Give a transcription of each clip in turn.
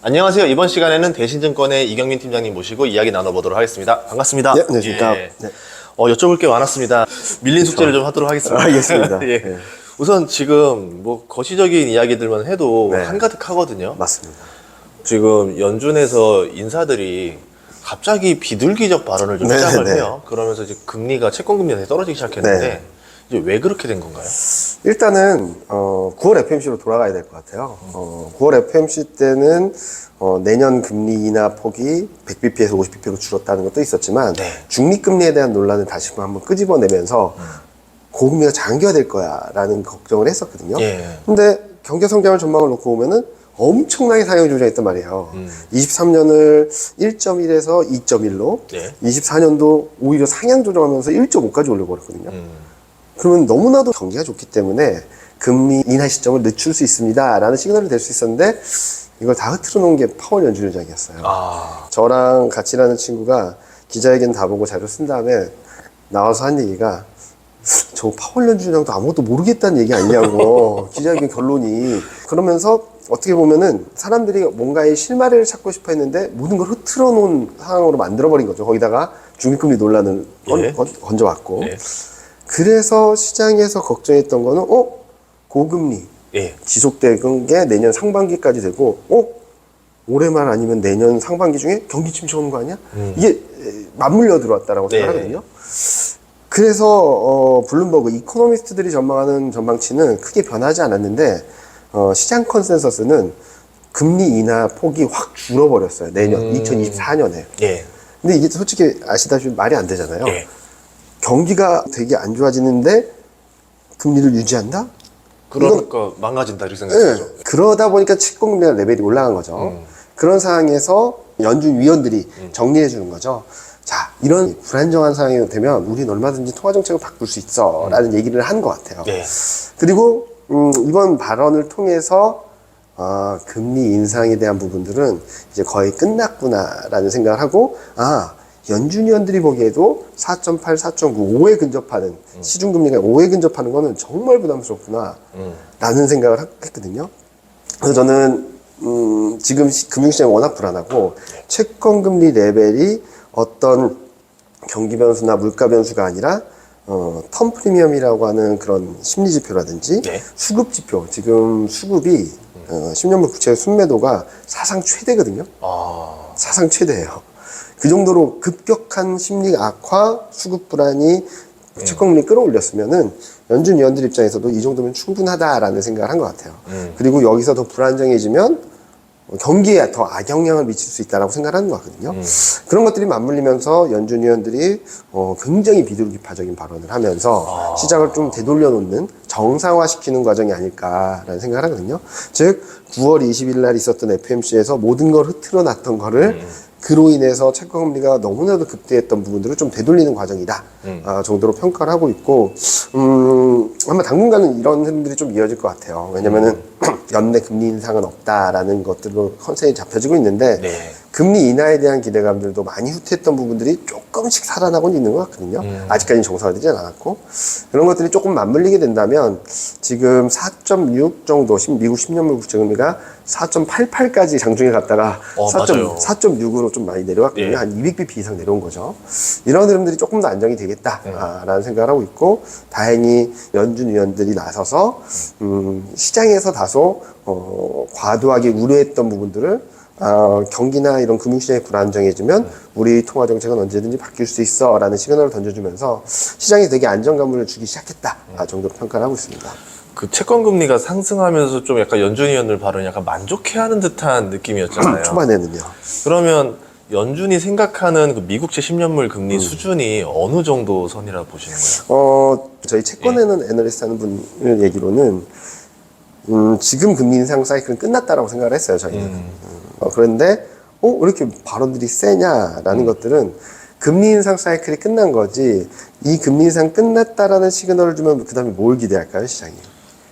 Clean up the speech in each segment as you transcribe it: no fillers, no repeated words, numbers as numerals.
안녕하세요. 이번 시간에는 대신증권의 이경민 팀장님 모시고 이야기 나눠보도록 하겠습니다. 반갑습니다. 네, 안녕하십니까. 예. 네. 여쭤볼 게 많습니다. 밀린 숙제를 좀 하도록 하겠습니다. 알겠습니다. 예. 네. 우선 지금 뭐 거시적인 이야기들만 해도 네. 한가득 하거든요. 맞습니다. 지금 연준에서 인사들이 갑자기 비둘기적 발언을 좀 네, 시작을 네. 해요. 그러면서 이제 금리가 채권금리가 떨어지기 시작했는데 네. 이제 왜 그렇게 된 건가요? 일단은 9월 FMC로 돌아가야 될 것 같아요. 9월 FMC 때는 내년 금리 인하 폭이 100bp에서 50bp로 줄었다는 것도 있었지만 네. 중립금리에 대한 논란을 다시 한번 끄집어내면서 고금리가 장기화될 거야라는 걱정을 했었거든요. 예. 근데 경제 성장을 전망을 놓고 보면은 엄청나게 상향 조정했단 말이에요. 23년을 1.1에서 2.1로, 네. 24년도 오히려 상향 조정하면서 1.5까지 올려버렸거든요. 그러면 너무나도 경기가 좋기 때문에 금리 인하 시점을 늦출 수 있습니다 라는 시그널이 될 수 있었는데 이걸 다 흐트러 놓은 게 파월 연준위원장이었어요. 저랑 같이 일하는 친구가 기자회견 다 보고 자료 쓴 다음에 나와서 한 얘기가 저 파월 연준위원장도 아무것도 모르겠다는 얘기 아니냐고 기자회견 결론이. 그러면서 어떻게 보면은 사람들이 뭔가의 실마리를 찾고 싶어 했는데 모든 걸 흐트러 놓은 상황으로 만들어버린 거죠. 거기다가 중립금리 논란을 예. 건져왔고. 예. 그래서 시장에서 걱정했던 거는 고금리 예. 지속되는 게 내년 상반기까지 되고 올해 말 아니면 내년 상반기 중에 경기 침체 오는 거 아니야? 이게 맞물려 들어왔다라고 네. 생각하거든요. 그래서 블룸버그 이코노미스트들이 전망하는 전망치는 크게 변하지 않았는데 시장 컨센서스는 금리 인하 폭이 확 줄어버렸어요. 내년 2024년에. 예. 근데 이게 솔직히 아시다시피 말이 안 되잖아요. 예. 경기가 되게 안 좋아지는데 금리를 유지한다? 그러니까 망가진다 이렇게 네. 생각하죠. 그러다 보니까 채권금리가 레벨이 올라간 거죠. 그런 상황에서 연준 위원들이 정리해 주는 거죠. 자, 이런 불안정한 상황이 되면 우리는 얼마든지 통화정책을 바꿀 수 있어 라는 얘기를 한 것 같아요. 예. 그리고 이번 발언을 통해서 금리 인상에 대한 부분들은 이제 거의 끝났구나라는 생각을 하고 연준위원들이 보기에도 4.8, 4.9, 5에 근접하는 시중금리가 5에 근접하는 거는 정말 부담스럽구나 라는 생각을 했거든요. 그래서 저는 지금 금융시장이 워낙 불안하고 채권금리 레벨이 어떤 경기 변수나 물가 변수가 아니라 텀 프리미엄이라고 하는 그런 심리 지표라든지 네. 수급 지표, 지금 수급이 10년물 국채 순매도가 사상 최대거든요. 사상 최대예요. 그 정도로 급격한 심리 악화, 수급 불안이 채권금리 끌어올렸으면은 연준 위원들 입장에서도 이 정도면 충분하다라는 생각을 한 것 같아요. 그리고 여기서 더 불안정해지면 경기에 더 악영향을 미칠 수 있다라고 생각하는 것 같거든요. 그런 것들이 맞물리면서 연준 위원들이 굉장히 비둘기파적인 발언을 하면서 시장을 좀 되돌려 놓는 정상화시키는 과정이 아닐까라는 생각을 하거든요. 즉 9월 20일 날 있었던 FMC에서 모든 걸 흐트러 놨던 거를 그로 인해서 채권금리가 너무나도 급대했던 부분들을 좀 되돌리는 과정이다 정도로 평가를 하고 있고 아마 당분간은 이런 흐름들이 좀 이어질 것 같아요. 왜냐면은 연내 금리 인상은 없다라는 것들로 컨센이 잡혀지고 있는데 네. 금리 인하에 대한 기대감들도 많이 후퇴했던 부분들이 조금씩 살아나고 있는 것 같거든요. 아직까지는 정상화되지 않았고 그런 것들이 조금 맞물리게 된다면 지금 4.6 정도 미국 10년물 국채금리가 4.88까지 장중에 갔다가 맞아요. 4.6으로 좀 많이 내려왔거든요. 예. 한 200bp 이상 내려온 거죠. 이런 흐름들이 조금 더 안정이 되겠다라는 생각을 하고 있고 다행히 연준 위원들이 나서서 시장에서 다소 과도하게 우려했던 부분들을 경기나 이런 금융시장이 불안정해지면 우리 통화정책은 언제든지 바뀔 수 있어 라는 시그널을 던져주면서 시장에 되게 안정감을 주기 시작했다 정도로 평가를 하고 있습니다. 그 채권금리가 상승하면서 좀 약간 연준위원들 발언이 약간 만족해하는 듯한 느낌이었잖아요. 초반에는요. 그러면 연준이 생각하는 그 미국채 10년물 금리 수준이 어느 정도 선이라고 보시는 거예요? 저희 채권에는 애널리스트 하는 분 얘기로는 지금 금리 인상 사이클은 끝났다라고 생각을 했어요, 저희는. 그런데 왜 이렇게 발언들이 세냐라는 것들은 금리 인상 사이클이 끝난 거지 이 금리 인상 끝났다라는 시그널을 주면 그 다음에 뭘 기대할까요, 시장이?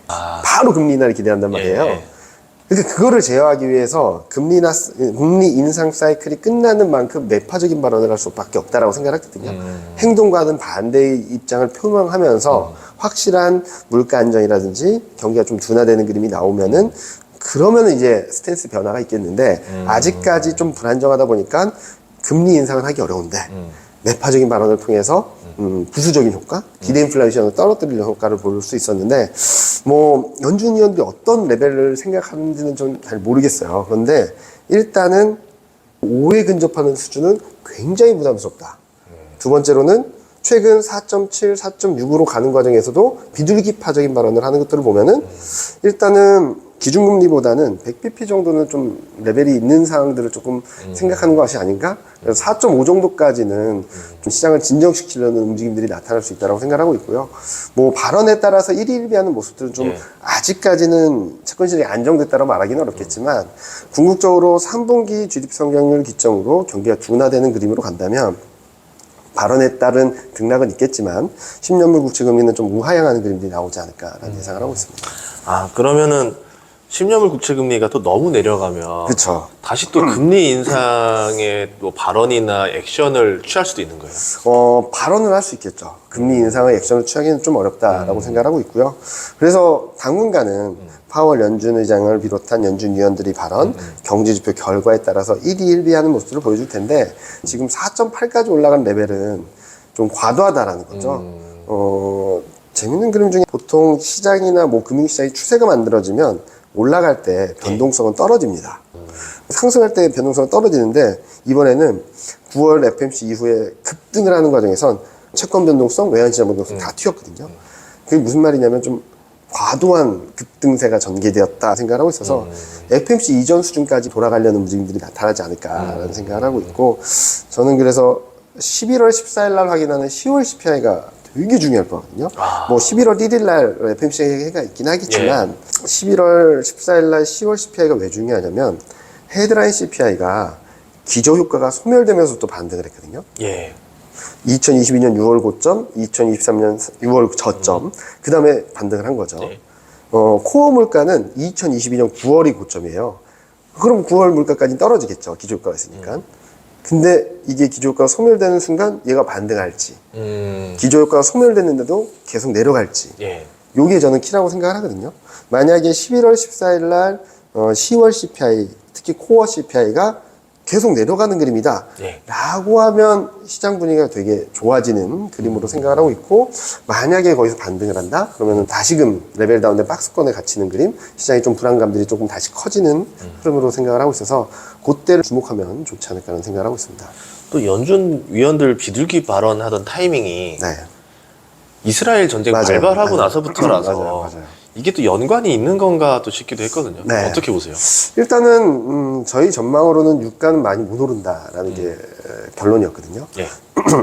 바로 금리 인하를 기대한단 말이에요. 예. 그러니까 그거를 제어하기 위해서 금리 인상 사이클이 끝나는 만큼 매파적인 발언을 할 수밖에 없다라고 생각했거든요. 행동과는 반대의 입장을 표명하면서 확실한 물가 안정이라든지 경기가 좀 둔화되는 그림이 나오면은 그러면은 이제 스탠스 변화가 있겠는데 아직까지 좀 불안정하다 보니까 금리 인상을 하기 어려운데 매파적인 발언을 통해서 부수적인 효과, 기대 인플레이션을 떨어뜨리는 효과를 볼 수 있었는데 뭐 연준 위원들이 어떤 레벨을 생각하는지는 좀 잘 모르겠어요. 그런데 일단은 5에 근접하는 수준은 굉장히 부담스럽다. 두 번째로는 최근 4.7, 4.6으로 가는 과정에서도 비둘기파적인 발언을 하는 것들을 보면은 일단은 기준금리보다는 100bp 정도는 좀 레벨이 있는 상황들을 조금 생각하는 것이 아닌가? 그래서 4.5 정도까지는 좀 시장을 진정시키려는 움직임들이 나타날 수 있다고 생각하고 있고요. 뭐 발언에 따라서 일희일비하는 모습들은 좀 아직까지는 채권 시장이 안정됐다고 말하기는 어렵겠지만 궁극적으로 3분기 GDP 성장률 기점으로 경기가 둔화되는 그림으로 간다면 발언에 따른 등락은 있겠지만 10년물 국채금리는 좀 우하향하는 그림들이 나오지 않을까라는 예상을 하고 있습니다. 아, 그러면은 10년물 국채금리가 또 너무 내려가면 그렇죠. 다시 또 금리 인상의 뭐 발언이나 액션을 취할 수도 있는 거예요. 발언을 할 수 있겠죠. 금리 인상의 액션을 취하기는 좀 어렵다라고 생각하고 있고요. 그래서 당분간은 파월 연준 의장을 비롯한 연준 위원들이 발언, 경제지표 결과에 따라서 일희일비하는 모습들을 보여줄 텐데 지금 4.8까지 올라간 레벨은 좀 과도하다라는 거죠. 재밌는 그림 중에 보통 시장이나 뭐 금융시장이 추세가 만들어지면 올라갈 때 변동성은 떨어집니다. 상승할 때 변동성은 떨어지는데 이번에는 9월 FMC 이후에 급등을 하는 과정에선 채권 변동성, 외환시장 변동성 다 튀었거든요. 그게 무슨 말이냐면 좀 과도한 급등세가 전개되었다 생각하고 있어서 FMC 이전 수준까지 돌아가려는 움직임들이 나타나지 않을까라는 생각을 하고 있고 저는 그래서 11월 14일 날 확인하는 10월 CPI가 되게 중요할 거거든요. 뭐 11월 1일 날 FMC가 있긴 하겠지만 11월 14일 날 10월 CPI가 왜 중요하냐면 헤드라인 CPI가 기저효과가 소멸되면서 또 반등을 했거든요. 2022년 6월 고점, 2023년 6월 저점, 그 다음에 반등을 한 거죠. 코어 물가는 2022년 9월이 고점이에요. 그럼 9월 물가까지 떨어지겠죠. 기저효과가 있으니까. 근데 이게 기저효과가 소멸되는 순간 얘가 반등할지, 기저효과가 소멸됐는데도 계속 내려갈지, 요게 저는 키라고 생각을 하거든요. 만약에 11월 14일 날 10월 CPI, 특히 코어 CPI가 계속 내려가는 그림이다 라고 하면 시장 분위기가 되게 좋아지는 그림으로 생각을 하고 있고 만약에 거기서 반등을 한다 그러면 다시금 레벨 다운된 박스권에 갇히는 그림 시장의 좀 불안감들이 조금 다시 커지는 흐름으로 생각을 하고 있어서 그때를 주목하면 좋지 않을까라는 생각을 하고 있습니다. 또 연준 위원들 비둘기 발언하던 타이밍이 이스라엘 전쟁 발발하고 나서부터라서 맞아요. 이게 또 연관이 있는 건가 또 싶기도 했거든요. 어떻게 보세요? 일단은 저희 전망으로는 유가는 많이 못 오른다라는 게 결론이었거든요.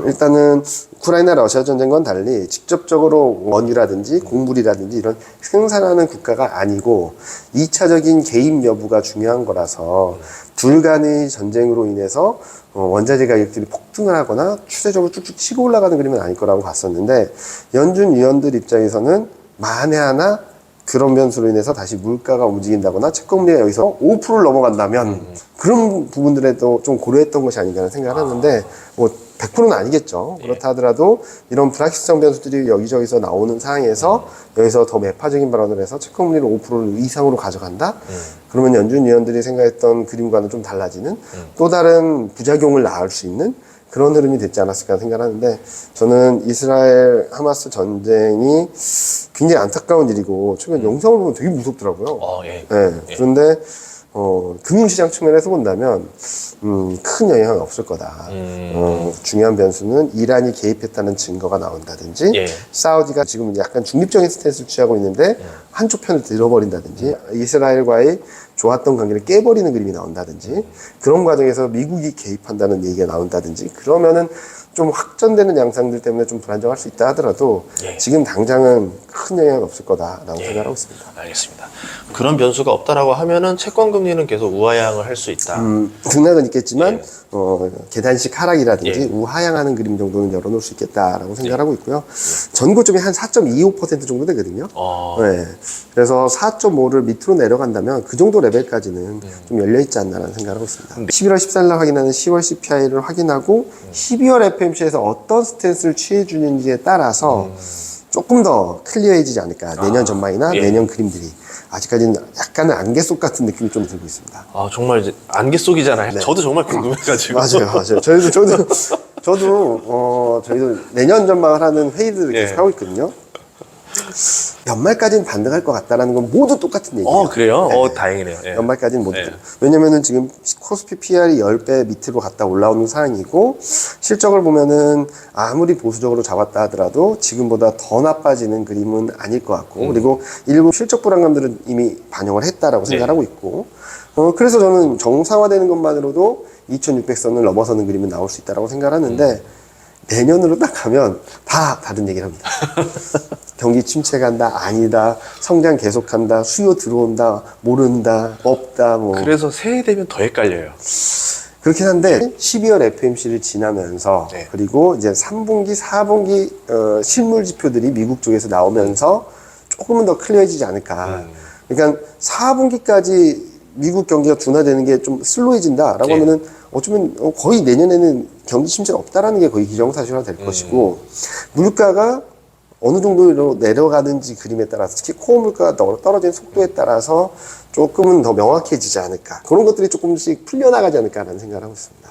일단은 우크라이나 러시아 전쟁과는 달리 직접적으로 원유라든지 곡물이라든지 이런 생산하는 국가가 아니고 2차적인 개입 여부가 중요한 거라서 둘 간의 전쟁으로 인해서 원자재 가격들이 폭등을 하거나 추세적으로 쭉쭉 치고 올라가는 그림은 아닐 거라고 봤었는데 연준 위원들 입장에서는 만에 하나 그런 변수로 인해서 다시 물가가 움직인다거나 채권금리가 여기서 5%를 넘어간다면 그런 부분들에도 좀 고려했던 것이 아닌가 생각을 하는데 뭐 100%는 아니겠죠. 그렇다 하더라도 이런 불확실성 변수들이 여기저기서 나오는 상황에서 여기서 더 매파적인 발언을 해서 채권금리를 5% 이상으로 가져간다? 그러면 연준 위원들이 생각했던 그림과는 좀 달라지는 또 다른 부작용을 낳을 수 있는 그런 흐름이 됐지 않았을까 생각하는데 저는 이스라엘 하마스 전쟁이 굉장히 안타까운 일이고 최근 영상을 보면 되게 무섭더라고요. 그런데 금융시장 측면에서 본다면 큰 영향은 없을 거다. 중요한 변수는 이란이 개입했다는 증거가 나온다든지 사우디가 지금 약간 중립적인 스탠스를 취하고 있는데 한쪽 편을 들어버린다든지 이스라엘과의 좋았던 관계를 깨버리는 그림이 나온다든지 그런 과정에서 미국이 개입한다는 얘기가 나온다든지 그러면은 좀 확전되는 양상들 때문에 좀 불안정할 수 있다 하더라도 지금 당장은 큰 영향은 없을 거다라고 생각하고 있습니다. 알겠습니다. 그런 변수가 없다라고 하면은 채권 금리는 계속 우하향을 할 수 있다. 등락은 있겠지만 계단식 하락이라든지 우하향하는 그림 정도는 열어놓을 수 있겠다라고 생각하고 있고요. 전고점이 한 4.25% 정도 되거든요. 그래서 4.5를 밑으로 내려간다면 그 정도 레벨까지는 좀 열려있지 않나라는 생각을 하고 있습니다. 11월 14일 날 확인하는 10월 CPI를 확인하고 12월 FMC에서 어떤 스탠스를 취해주는지에 따라서 조금 더 클리어해지지 않을까. 내년 전망이나 예. 내년 그림들이. 아직까지는 약간은 안개 속 같은 느낌이 좀 들고 있습니다. 아, 정말 이제 안개 속이잖아요. 네. 저도 정말 궁금해가지고. 맞아요. 저희도 내년 전망을 하는 회의들을 계속 예. 하고 있거든요. 연말까지는 반등할 것 같다라는 건 모두 똑같은 얘기예요. 그래요? 네. 다행이네요. 예. 연말까지는 모두. 예. 왜냐면은 지금 코스피 PR이 10배 밑으로 갔다 올라오는 상황이고, 실적을 보면은 아무리 보수적으로 잡았다 하더라도 지금보다 더 나빠지는 그림은 아닐 것 같고, 그리고 일부 실적 불안감들은 이미 반영을 했다라고 생각하고 있고, 그래서 저는 정상화되는 것만으로도 2600선을 넘어서는 그림은 나올 수 있다라고 생각하는데, 내년으로 딱 가면 다 다른 얘기를 합니다. 경기 침체간다, 아니다, 성장 계속한다, 수요 들어온다, 모른다, 없다, 뭐. 그래서 새해 되면 더 헷갈려요. 그렇긴 한데 12월 FMC를 지나면서 네. 그리고 이제 3분기, 4분기 실물 지표들이 미국 쪽에서 나오면서 조금은 더 클리어해지지 않을까. 그러니까 4분기까지 미국 경기가 둔화되는 게 좀 슬로해진다라고 네. 하면은 어쩌면 거의 내년에는 경기 침체가 없다라는 게 거의 기정사실화 될 것이고, 물가가 어느 정도로 내려가는지 그림에 따라서, 특히 코어 물가가 떨어지는 속도에 따라서 조금은 더 명확해지지 않을까. 그런 것들이 조금씩 풀려나가지 않을까라는 생각을 하고 있습니다.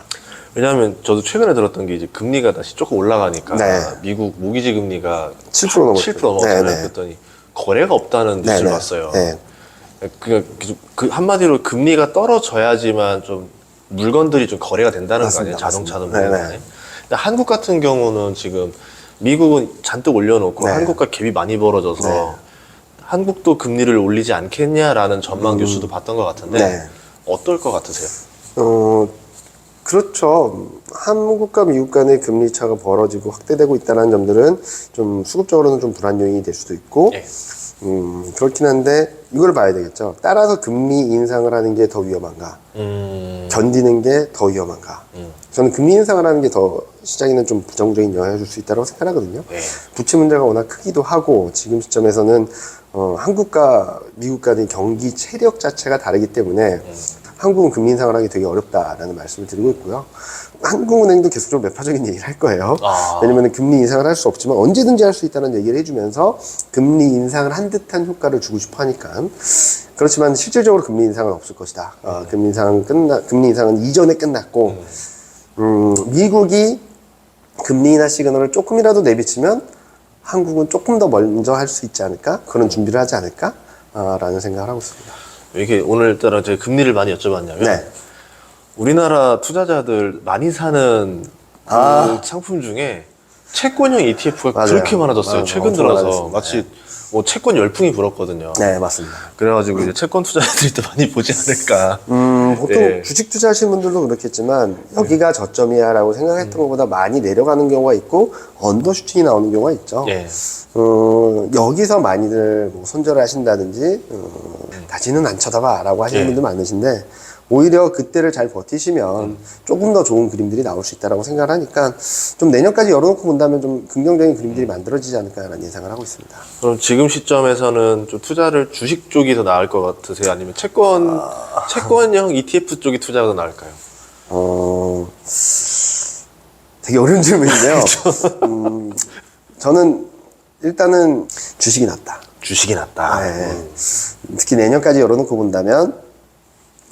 왜냐하면 저도 최근에 들었던 게 이제 금리가 다시 조금 올라가니까 네. 미국 모기지 금리가 7% 넘었죠. 7% 넘었잖아요. 네, 네. 그랬더니 거래가 없다는 뉴스를 봤어요. 네. 그 한마디로 금리가 떨어져야지만 좀 물건들이 좀 거래가 된다는 거 아니에요? 맞습니다. 자동차든 맞습니다. 뭐든. 네, 네. 근데 한국 같은 경우는 지금 미국은 잔뜩 올려놓고 네. 한국과 갭이 많이 벌어져서 네. 한국도 금리를 올리지 않겠냐라는 전망 뉴스도 봤던 것 같은데 네. 어떨 것 같으세요? 그렇죠. 한국과 미국 간의 금리 차가 벌어지고 확대되고 있다는 점들은 좀 수급적으로는 좀 불안 요인이 될 수도 있고, 예. 그렇긴 한데 이걸 봐야 되겠죠. 따라서 금리 인상을 하는 게 더 위험한가? 견디는 게 더 위험한가? 저는 금리 인상을 하는 게 더 시장에는 좀 부정적인 영향을 줄 수 있다고 생각하거든요. 네. 부채 문제가 워낙 크기도 하고, 지금 시점에서는 한국과 미국 간의 경기 체력 자체가 다르기 때문에 한국은 금리 인상을 하기 되게 어렵다라는 말씀을 드리고 있고요. 한국은행도 계속 좀 매파적인 얘기를 할 거예요. 왜냐면 금리 인상을 할 수 없지만 언제든지 할 수 있다는 얘기를 해주면서 금리 인상을 한 듯한 효과를 주고 싶어 하니까. 그렇지만 실질적으로 금리 인상은 없을 것이다. 금리 인상은 이전에 끝났고, 미국이 금리 인하 시그널을 조금이라도 내비치면 한국은 조금 더 먼저 할 수 있지 않을까? 그런 준비를 하지 않을까? 라는 생각을 하고 있습니다. 이게 오늘따라 제가 금리를 많이 여쭤봤냐면 네. 우리나라 투자자들 많이 사는 그 상품 중에 채권형 ETF가 맞아요. 그렇게 많아졌어요. 최근 엄청 들어서 많아졌습니다. 마치 뭐 채권 열풍이 불었거든요. 네, 맞습니다. 그래가지고 이제 채권 투자자들이 또 많이 보지 않을까. 보통 네. 주식 투자하시는 분들도 그렇겠지만 여기가 저점이야 라고 생각했던 것보다 많이 내려가는 경우가 있고 언더슈팅이 나오는 경우가 있죠. 예. 여기서 많이들 뭐 손절을 하신다든지 다시는 안 쳐다봐 라고 하시는 예. 분들 많으신데, 오히려 그때를 잘 버티시면 조금 더 좋은 그림들이 나올 수 있다고 생각을 하니까 좀 내년까지 열어놓고 본다면 좀 긍정적인 그림들이 만들어지지 않을까라는 예상을 하고 있습니다. 그럼 지금 시점에서는 좀 투자를 주식 쪽이 더 나을 것 같으세요? 아니면 채권형 ETF 쪽이 투자가 더 나을까요? 되게 어려운 질문인데요. 저는 일단은 주식이 낫다. 주식이 낫다. 네. 특히 내년까지 열어놓고 본다면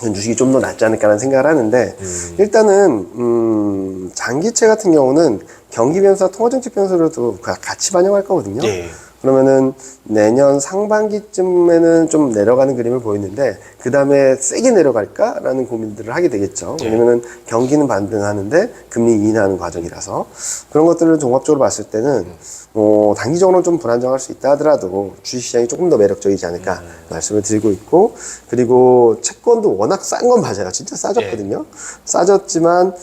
주식이 좀 더 낫지 않을까라는 생각을 하는데, 일단은 장기채 같은 경우는 경기 변수와 통화정책 변수를 또 같이 반영할 거거든요. 예. 그러면은 내년 상반기쯤에는 좀 내려가는 그림을 보이는데, 그 다음에 세게 내려갈까라는 고민들을 하게 되겠죠. 왜냐면은 경기는 반등하는데 금리 인하하는 과정이라서, 그런 것들을 종합적으로 봤을 때는 단기적으로는 좀 불안정할 수 있다 하더라도 주식시장이 조금 더 매력적이지 않을까 말씀을 드리고 있고, 그리고 채권도 워낙 싼 건 맞아요. 진짜 싸졌거든요. 싸졌지만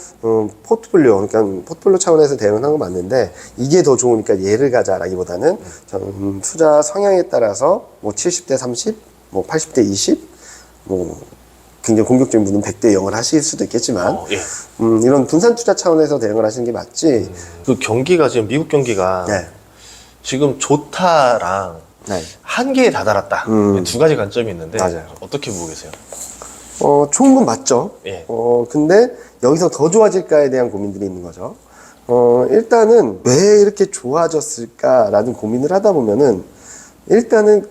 포트폴리오, 그러니까 포트폴리오 차원에서 대응한 건 맞는데, 이게 더 좋으니까 얘를 가자라기보다는 저는 투자 성향에 따라서 뭐 70대 30, 뭐 80대 20, 뭐 굉장히 공격적인 분은 100대 0을 하실 수도 있겠지만, 예. 이런 분산 투자 차원에서 대응을 하시는 게 맞지. 그 경기가 지금 미국 경기가 네. 지금 좋다랑 네. 한계에 다다랐다. 두 가지 관점이 있는데 맞아요. 어떻게 보고 계세요? 좋은 건 맞죠. 예. 근데 여기서 더 좋아질까에 대한 고민들이 있는 거죠. 일단은 왜 이렇게 좋아졌을까라는 고민을 하다 보면은 일단은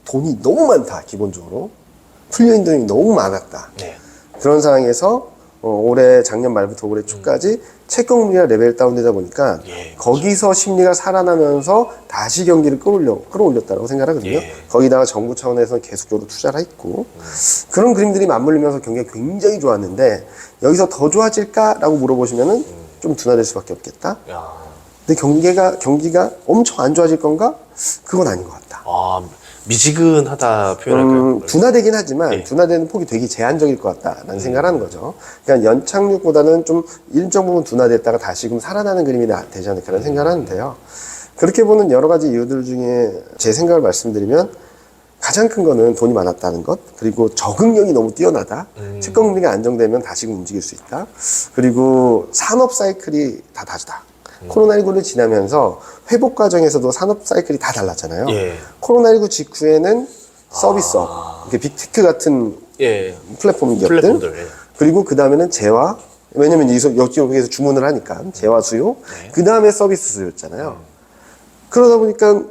돈이 너무 많다, 기본적으로. 풀려있는 돈이 너무 많았다. 네. 그런 상황에서 올해 작년 말부터 올해 초까지 채권금리가 레벨 다운되다 보니까 예, 거기서 심리가 살아나면서 다시 경기를 끌어올렸다고 생각하거든요. 예. 거기다가 정부 차원에서 계속적으로 투자를 했고 그런 그림들이 맞물리면서 경기가 굉장히 좋았는데 여기서 더 좋아질까라고 물어보시면은 좀 둔화될 수밖에 없겠다. 야. 근데 경기가 엄청 안 좋아질 건가? 그건 아닌 것 같다. 아, 미지근하다 표현할까요? 둔화되긴 하지만 예. 둔화되는 폭이 되게 제한적일 것 같다라는 생각을 하는 거죠. 그러니까 연착륙보다는 좀 일정 부분 둔화됐다가 다시금 살아나는 그림이 되지 않을까라는 생각을 하는데요. 그렇게 보는 여러 가지 이유들 중에 제 생각을 말씀드리면 가장 큰 거는 돈이 많았다는 것, 그리고 적응력이 너무 뛰어나다. 채권금리가 안정되면 다시금 움직일 수 있다. 그리고 산업 사이클이 다 다르다. 코로나19를 지나면서 회복 과정에서도 산업 사이클이 다 달랐잖아요. 예. 코로나19 직후에는 서비스업, 이렇게 빅테크 같은 예. 플랫폼 기업들, 플랫폼들. 예. 그리고 그 다음에는 재화, 왜냐면 여기에서 주문을 하니까 재화 수요, 네. 그 다음에 서비스 수요였잖아요. 그러다 보니까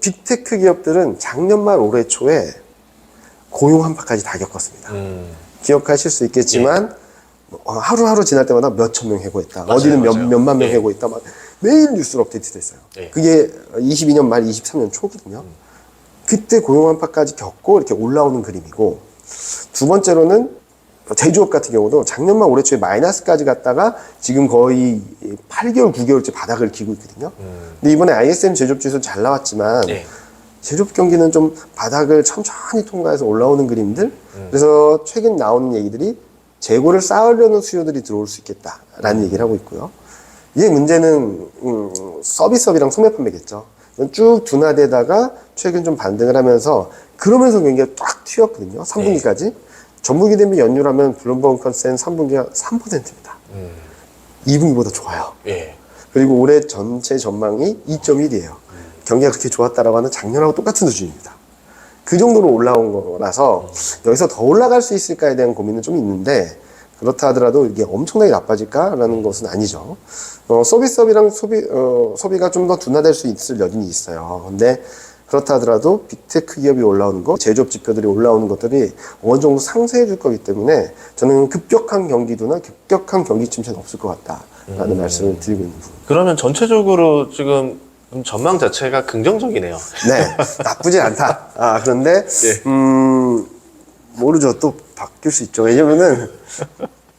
빅테크 기업들은 작년 말 올해 초에 고용 한파까지 다 겪었습니다. 기억하실 수 있겠지만 하루하루 지날 때마다 몇천 명 해고했다. 맞아요, 어디는 맞아요. 몇만 명 예. 해고했다. 막 매일 뉴스로 업데이트 됐어요. 예. 그게 22년 말 23년 초거든요. 그때 고용 한파까지 겪고 이렇게 올라오는 그림이고, 두 번째로는 제조업 같은 경우도 작년 말 올해 초에 마이너스까지 갔다가 지금 거의 8개월, 9개월째 바닥을 기고 있거든요. 근데 이번에 ISM 제조업 지수 잘 나왔지만 예. 제조업 경기는 좀 바닥을 천천히 통과해서 올라오는 그림들. 그래서 최근 나오는 얘기들이 재고를 쌓으려는 수요들이 들어올 수 있겠다라는 얘기를 하고 있고요. 이게 문제는 서비스업이랑 소매 판매겠죠. 쭉 둔화되다가 최근 좀 반등을 하면서 그러면서 경기가 쫙 튀었거든요. 3분기까지. 전분기 대비 연율하면 블룸버그 컨센 3분기가 3%입니다. 2분기보다 좋아요. 예. 그리고 올해 전체 전망이 2.1이에요. 경기가 그렇게 좋았다라고 하는 작년하고 똑같은 수준입니다. 그 정도로 올라온 거라서 여기서 더 올라갈 수 있을까에 대한 고민은 좀 있는데, 그렇다 하더라도 이게 엄청나게 나빠질까라는 것은 아니죠. 서비스업이랑 소비가 좀 더 둔화될 수 있을 여진이 있어요. 근데 그렇다 하더라도 빅테크 기업이 올라오는 것, 제조업 지표들이 올라오는 것들이 어느 정도 상쇄해 줄 거기 때문에 저는 급격한 경기도나 급격한 경기 침체는 없을 것 같다라는 말씀을 드리고 있는 부분. 그러면 전체적으로 지금 전망 자체가 긍정적이네요. 네, 나쁘지 않다. 그런데 모르죠. 또 바뀔 수 있죠. 왜냐면은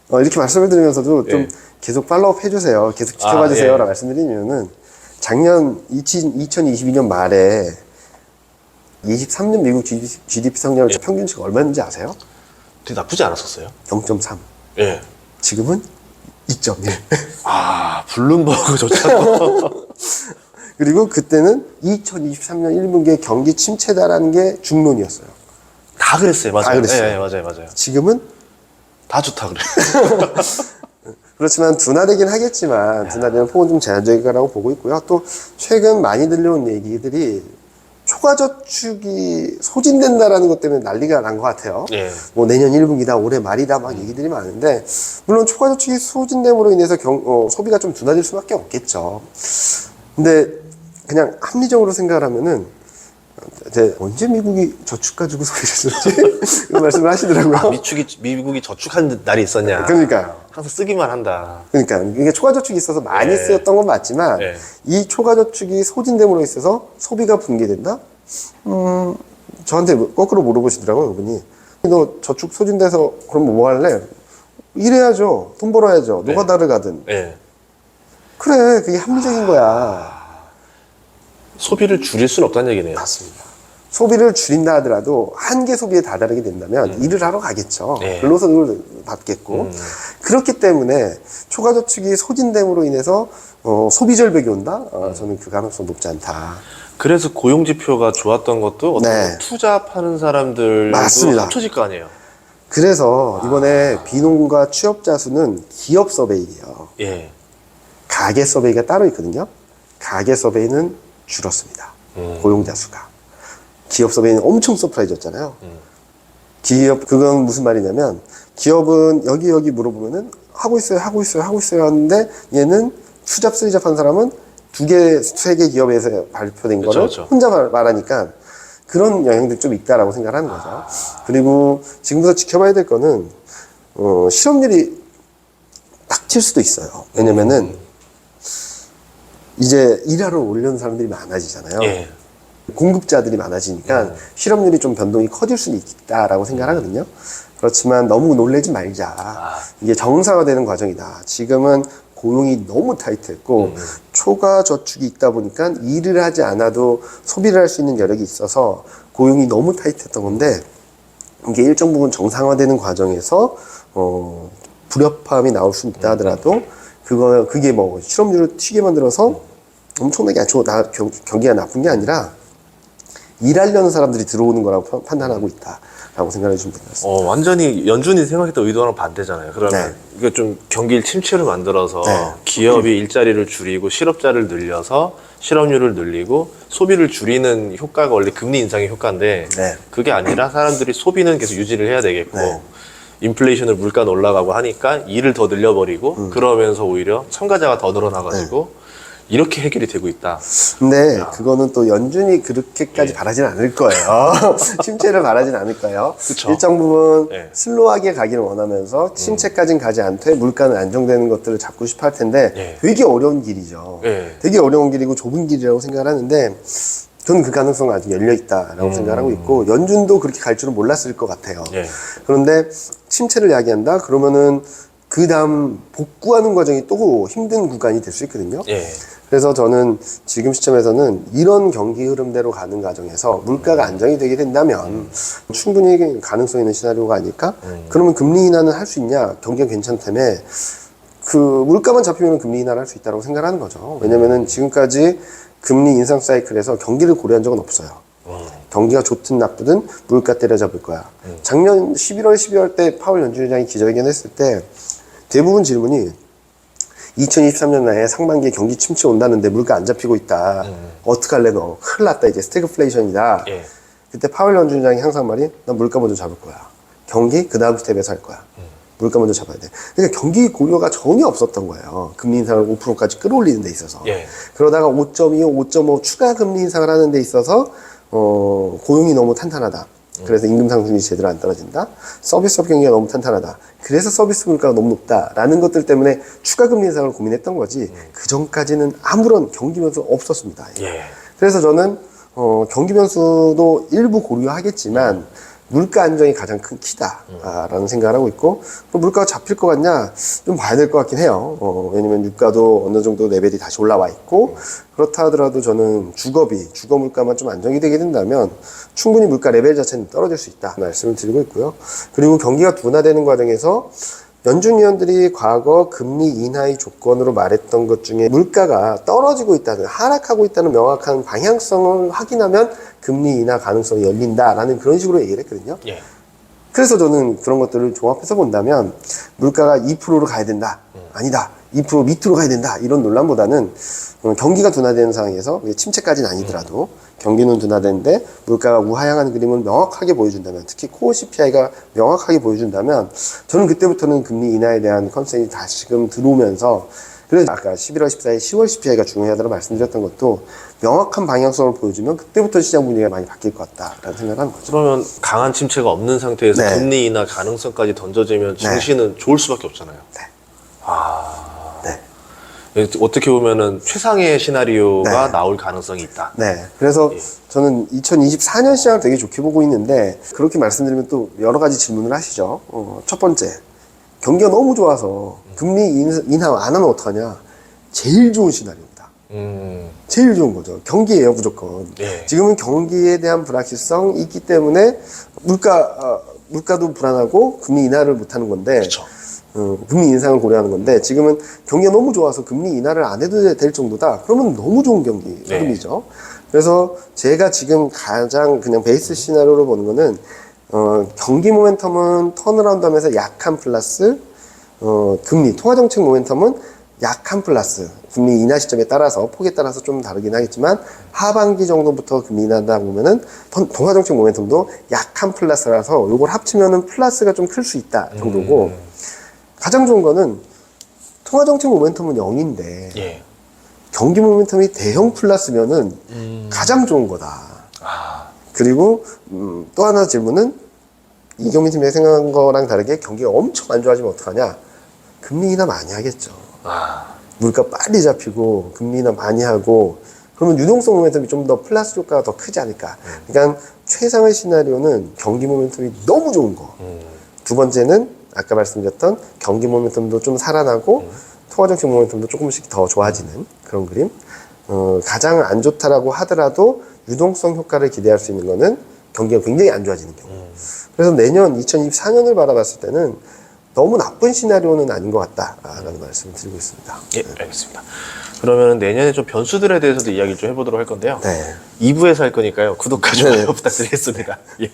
이렇게 말씀을 드리면서도 좀 예. 계속 팔로우 해주세요. 계속 지켜봐 주세요라고 예. 말씀드리면은 작년 2022년 말에 23년 미국 GDP 성장률 평균치가 얼마였는지 아세요? 되게 나쁘지 않았었어요. 0.3. 예. 지금은 2.1. 아, 블룸버그조차도. 그리고 그때는 2023년 1분기에 경기 침체다라는 게 중론이었어요. 다 그랬어요. 맞아요. 다 그랬어요. 예, 맞아요. 지금은 다 좋다 그래. 그렇지만 둔화되긴 하겠지만 둔화되는 폭은 좀 제한적일 거라고 보고 있고요. 또 최근 많이 들려온 얘기들이 초과저축이 소진된다라는 것 때문에 난리가 난 것 같아요. 예. 뭐 내년 1분기다, 올해 말이다 막 얘기들이 많은데, 물론 초과저축이 소진됨으로 인해서 소비가 좀 둔화될 수밖에 없겠죠. 근데 그냥 합리적으로 생각을 하면은 언제 미국이 저축 가지고 소비를 했었지? 그런 말씀을 하시더라고요. 미국이 저축한 날이 있었냐. 그러니까요. 항상 쓰기만 한다. 그러니까 이게 초과저축이 있어서 많이 예. 쓰였던 건 맞지만 예. 이 초과저축이 소진됨으로 있어서 소비가 붕괴된다? 저한테 거꾸로 물어보시더라고요. 그분이. 너 저축 소진돼서 그럼 뭐 할래? 일해야죠. 돈 벌어야죠. 네. 노가다를 가든. 예. 그래, 그게 합리적인 거야. 소비를 줄일 수는 없다는 얘기네요. 맞습니다. 소비를 줄인다 하더라도 한계 소비에 다다르게 된다면 일을 하러 가겠죠. 네. 근로소득을 받겠고. 그렇기 때문에 초과저축이 소진됨으로 인해서 소비 절벽이 온다? 저는 그 가능성 높지 않다. 그래서 고용 지표가 좋았던 것도 어떤 네. 투자하는 사람들도 맞습니다. 합쳐질 거 아니에요. 그래서 이번에 비농가 취업자 수는 기업 서베이예요. 예. 가계 가계 서베이가 따로 있거든요. 가계 서베이는 줄었습니다. 고용자 수가. 기업 서베이는 엄청 서프라이즈였잖아요. 기업, 그건 무슨 말이냐면, 기업은 여기 물어보면은, 하고 있어요 하는데, 얘는 투잡, 쓰리잡 한 사람은 2개, 3개 기업에서 발표된 거를 그쵸. 혼자 말하니까 그런 영향도 좀 있다라고 생각하는 거죠. 그리고 지금부터 지켜봐야 될 거는, 실업률이 딱 칠 수도 있어요. 왜냐면은, 이제 일하러 오려는 사람들이 많아지잖아요. 예. 공급자들이 많아지니까 실업률이 좀 변동이 커질 수는 있다라고 생각하거든요. 그렇지만 너무 놀라지 말자. 이게 정상화되는 과정이다. 지금은 고용이 너무 타이트했고 초과 저축이 있다 보니까 일을 하지 않아도 소비를 할 수 있는 여력이 있어서 고용이 너무 타이트했던 건데 이게 일정 부분 정상화되는 과정에서 불협화음이 나올 수 있다 하더라도 그게 뭐 실업률을 튀게 만들어서 엄청나게 경기가 나쁜 게 아니라 일하려는 사람들이 들어오는 거라고 판단하고 있다라고 생각해 주시면 되겠습니다. 완전히 연준이 생각했던 의도랑 반대잖아요. 그러면 이게 좀 경기 침체를 만들어서 기업이 일자리를 줄이고 실업자를 늘려서 실업률을 늘리고 소비를 줄이는 효과가 원래 금리 인상의 효과인데 그게 아니라 사람들이 소비는 계속 유지를 해야 되겠고 인플레이션을 물가는 올라가고 하니까 일을 더 늘려버리고 그러면서 오히려 참가자가 더 늘어나가지고 이렇게 해결이 되고 있다. 근데 그거는 또 연준이 그렇게까지 바라진 않을 거예요. 침체를 바라진 않을 거예요. 그쵸. 일정 부분 슬로우하게 가기를 원하면서 침체까지는 가지 않되 물가는 안정되는 것들을 잡고 싶어 할 텐데 되게 어려운 길이죠. 되게 어려운 길이고 좁은 길이라고 생각을 하는데 저는 그 가능성은 아직 열려있다라고 생각하고 있고 연준도 그렇게 갈 줄은 몰랐을 것 같아요. 그런데 침체를 이야기한다? 그러면은 그 다음 복구하는 과정이 또 힘든 구간이 될 수 있거든요. 그래서 저는 지금 시점에서는 이런 경기 흐름대로 가는 과정에서 물가가 안정이 되게 된다면 충분히 가능성 있는 시나리오가 아닐까? 그러면 금리 인하는 할 수 있냐? 경기가 괜찮다며 그 물가만 잡히면 금리 인하를 할 수 있다고 생각하는 거죠. 왜냐면은 지금까지 금리 인상 사이클에서 경기를 고려한 적은 없어요. 경기가 좋든 나쁘든 물가 때려잡을 거야. 작년 11월, 12월 때 파월 연준의장이 기자회견했을 때 대부분 질문이 2023년 나에 상반기에 경기 침체 온다는데 물가 안 잡히고 있다. 어떡할래 너? 큰일 났다. 이제 스태그플레이션이다. 그때 파월 연준의장이 항상 말이 난 물가 먼저 잡을 거야. 경기 그 다음 스텝에서 할 거야. 물가 먼저 잡아야 돼. 그러니까 경기 고려가 전혀 없었던 거예요. 금리 인상을 5%까지 끌어올리는 데 있어서. 그러다가 5.25, 5.5 추가 금리 인상을 하는 데 있어서 고용이 너무 탄탄하다. 그래서 임금 상승이 제대로 안 떨어진다. 서비스업 경기가 너무 탄탄하다. 그래서 서비스 물가가 너무 높다라는 것들 때문에 추가 금리 인상을 고민했던 거지. 그 전까지는 아무런 경기 변수 없었습니다. 그래서 저는 경기 변수도 일부 고려하겠지만 물가 안정이 가장 큰 키다라는 생각을 하고 있고 물가가 잡힐 것 같냐 좀 봐야 될 것 같긴 해요. 왜냐면 유가도 어느 정도 레벨이 다시 올라와 있고 그렇다 하더라도 저는 주거 물가만 좀 안정이 되게 된다면 충분히 물가 레벨 자체는 떨어질 수 있다 말씀을 드리고 있고요. 그리고 경기가 둔화되는 과정에서 연준 위원들이 과거 금리 인하의 조건으로 말했던 것 중에 물가가 떨어지고 있다는, 하락하고 있다는 명확한 방향성을 확인하면 금리 인하 가능성이 열린다라는 그런 식으로 얘기를 했거든요. 그래서 저는 그런 것들을 종합해서 본다면 물가가 2%로 가야 된다. 아니다. 2% 밑으로 가야 된다. 이런 논란보다는 경기가 둔화되는 상황에서 침체까지는 아니더라도 경기는 둔화되는데 물가가 우하향하는 그림을 명확하게 보여준다면 특히 코어 CPI가 명확하게 보여준다면 저는 그때부터는 금리 인하에 대한 컨센이 다시금 들어오면서 그래서 아까 11월 14일 10월 CPI가 중요하다고 말씀드렸던 것도 명확한 방향성을 보여주면 그때부터 시장 분위기가 많이 바뀔 것 같다라는 생각을 하는 거죠. 그러면 강한 침체가 없는 상태에서 금리 인하 가능성까지 던져지면 증시는 좋을 수밖에 없잖아요. 어떻게 보면은 최상의 시나리오가 나올 가능성이 있다. 그래서 저는 2024년 시장을 되게 좋게 보고 있는데 그렇게 말씀드리면 또 여러 가지 질문을 하시죠. 첫 번째, 경기가 너무 좋아서 금리 인하 안 하면 어떡하냐? 제일 좋은 시나리오입니다. 제일 좋은 거죠. 경기예요, 무조건. 지금은 경기에 대한 불확실성이 있기 때문에 물가도 불안하고 금리 인하를 못 하는 건데 금리 인상을 고려하는 건데 지금은 경기가 너무 좋아서 금리 인하를 안 해도 될 정도다. 그러면 너무 좋은 경기 흐름이죠. 그래서 제가 지금 가장 그냥 베이스 시나리오로 보는 거는 경기 모멘텀은 턴어라운드 하면서 약한 플러스 금리 통화정책 모멘텀은 약한 플러스 금리 인하 시점에 따라서 폭에 따라서 좀 다르긴 하겠지만 하반기 정도부터 금리 인하다 보면은 통화정책 모멘텀도 약한 플러스라서 요걸 합치면은 플러스가 좀 클 수 있다 정도고 가장 좋은 거는 통화정책 모멘텀은 0인데 예. 경기 모멘텀이 대형 플러스면은 가장 좋은 거다. 그리고 또 하나 질문은 이경민 팀장이 생각한 거랑 다르게 경기가 엄청 안 좋아지면 어떡하냐? 금리 인하 많이 하겠죠. 물가 빨리 잡히고 금리 인하 많이 하고 그러면 유동성 모멘텀이 좀 더 플러스 효과가 더 크지 않을까. 그러니까 최상의 시나리오는 경기 모멘텀이 너무 좋은 거. 두 번째는 아까 말씀드렸던 경기 모멘텀도 좀 살아나고 통화정책 모멘텀도 조금씩 더 좋아지는 그런 그림. 가장 안 좋다라고 하더라도 유동성 효과를 기대할 수 있는 거는 경기가 굉장히 안 좋아지는 경우. 그래서 내년 2024년을 바라봤을 때는 너무 나쁜 시나리오는 아닌 것 같다라는 말씀을 드리고 있습니다. 예, 알겠습니다. 그러면 내년에 좀 변수들에 대해서도 이야기 좀 해보도록 할 건데요. 네. 2부에서 할 거니까요. 구독과 좋아요 네. 부탁드리겠습니다. 예.